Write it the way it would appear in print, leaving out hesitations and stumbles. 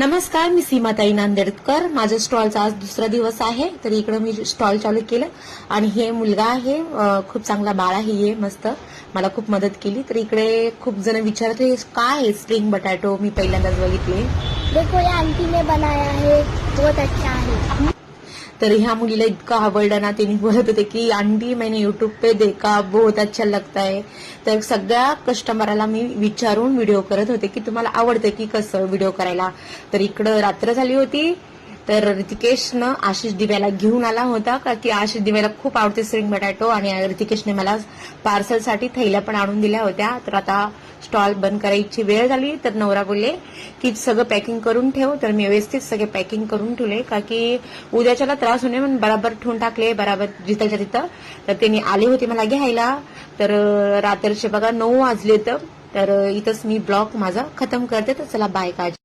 नमस्कार, मी सीमाताई नांदेडकर. माझ्या स्टॉलचा आज दुसरा दिवस आहे. तर इकडे मी स्टॉल चालू केलं आणि हे मुलगा आहे, खूप चांगला बाळ आहे, हे मस्त मला खूप मदत केली. तर इकडे खूप जण विचारत होते काय आहे स्प्रिंग बटाटो, मी पहिल्यांदाच बघितले. देखो ये आंटी ने बनाया है, बहुत अच्छा है. तर ह्या मुलीला इतकं आवडलं ना, तिने बोलत होते की आंटी मैंने यूट्यूब पे देखा, बहुत अच्छा लगता है. तर सगळ्या कस्टमरला मी विचारून व्हिडिओ करत होते की तुम्हाला आवडतं की कसं व्हिडिओ करायला. तर इकडं रात्र झाली होती. तर ऋतिकेशनं आशिष दिव्याला घेऊन आला होता का की आशिष दिव्याला खूप आवडते स्प्रिंग बटाटो आणि ऋतिकेशने मला पार्सलसाठी थैल्या पण आणून दिल्या होत्या. तर आता स्टॉल बंद करायची वेळ झाली. तर नवरा बोलले की सगळं पॅकिंग करून ठेव. तर मी व्यवस्थित सगळे पॅकिंग करून ठेवले का की उद्याच्याला त्रास होणे म्हणून बराबर ठेवून टाकले, बराबर जिथल्या तिथं. तर त्यांनी आले होते मला घ्यायला. तर रात्रीचे बघा 9 वाजले. तर इथंच मी ब्लॉग माझा खतम करते. तर चला बाय, काळजी.